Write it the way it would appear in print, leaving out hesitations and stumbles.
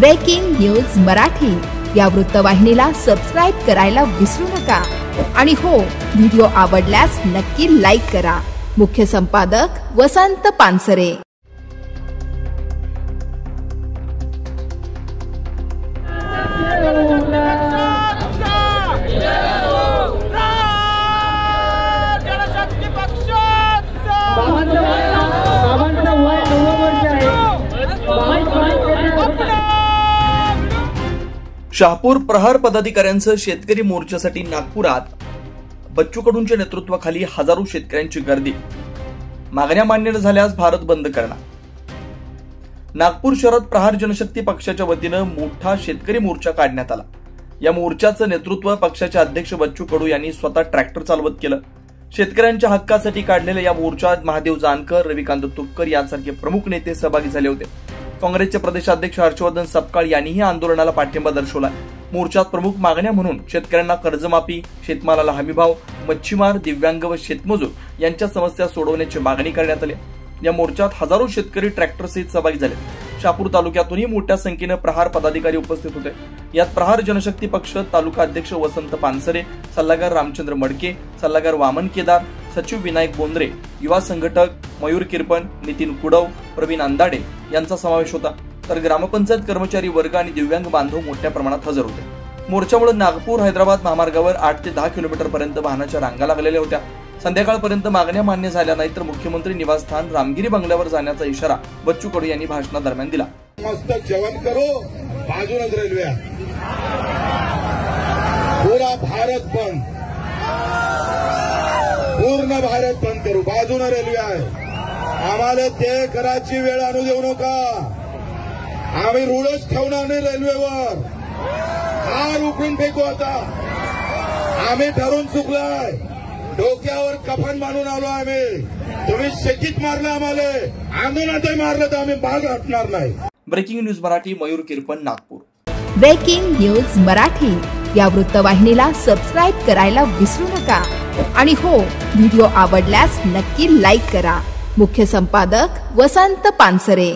Breaking news Marathi या वृत्तवाहिनीला subscribe करायला विसरू नका आणि हो, व्हिडिओ आवडल्यास नक्की लाईक करा। मुख्य संपादक वसंत पानसरे। शहापूर प्रहार पदाधिकाऱ्यांसह शेतकरी मोर्चासाठी नागपुरात बच्चू कडूंच्या नेतृत्वाखाली हजारो शेतकऱ्यांची गर्दी। मागण्या मान्य न झाल्यास भारत बंद करणार। नागपूर शहरात प्रहार जनशक्ती पक्षाच्या वतीने मोठा शेतकरी मोर्चा काढण्यात आला। या मोर्चाचं नेतृत्व पक्षाचे अध्यक्ष बच्चू कडू यांनी स्वतः ट्रॅक्टर चालवत केलं। शेतकऱ्यांच्या हक्कासाठी काढलेल्या या मोर्चात महादेव जानकर, रविकांत तुपकर यांसारखे प्रमुख नेते सहभागी झाले होते। काँग्रेसचे प्रदेशाध्यक्ष हर्षवर्धन सपकाळ यांनीही आंदोलनाला पाठिंबा दर्शवला। मोर्चात प्रमुख मागण्या म्हणून शेतकऱ्यांना कर्जमाफी, शेतमालाला हमीभाव, मच्छीमार, दिव्यांग व शेतमजूर यांच्या समस्या सोडवण्याची मागणी करण्यात आली। या मोर्चात हजारो शेतकरी ट्रॅक्टरसहित सहभागी झाले। शहापूर तालुक्यातूनही मोठ्या संख्येने प्रहार पदाधिकारी उपस्थित होते। यात प्रहार जनशक्ती पक्ष तालुका अध्यक्ष वसंत पानसरे, सल्लागार रामचंद्र मडके, सल्लागार वामन केदार, सचिव विनायक बोंद्रे, युवा संघटक मयूर किरपन, नितीन कुडव, प्रवीण अंदाडे यांचा समावेश होता। तर ग्रामपंचायत कर्मचारी वर्ग आणि दिव्यांग बांधव मोठ्या प्रमाणात हजर होते। मोर्चामुळे नागपूर हैदराबाद महामार्गावर 8 ते 10 किलोमीटर पर्यंत वाहनाच्या रांगा लागलेल्या होत्या। संध्याकाळपर्यंत मागण्या मान्य झाल्या नाही तर मुख्यमंत्री निवासस्थान रामगिरी बंगल्यावर जाण्याचा इशारा बच्चू कडू यांनी भाषणादरम्यान दिला। मस्त जेवण करो, बाजूनच रेल्वे, पूरा भारत बंद, पूर्ण भारत बंद करू, बाजून रेल्वे आहे। आम्हाला ते करायची वेळ आणू देऊ नका। आम्ही रूळच ठेवणार नाही रेल्वेवर। हार उकळून फेकू आता। आम्ही ठरून चुकलाय। डोक्यावर कफन बांधून आलो आम्ही। तुम्ही शेतीत मारलं आम्हाला, आंदोलनातही मारलं तर आम्ही भाग हटणार नाही। Breaking news Marathi, Mayur Kirpan, Nagpur. Breaking news Marathi या वृत्तवाहिनीला सबस्क्राइब करायला विसरू नका आणि हो, व्हिडिओ आवडल्यास नक्की लाईक करा। मुख्य संपादक वसंत पानसरे।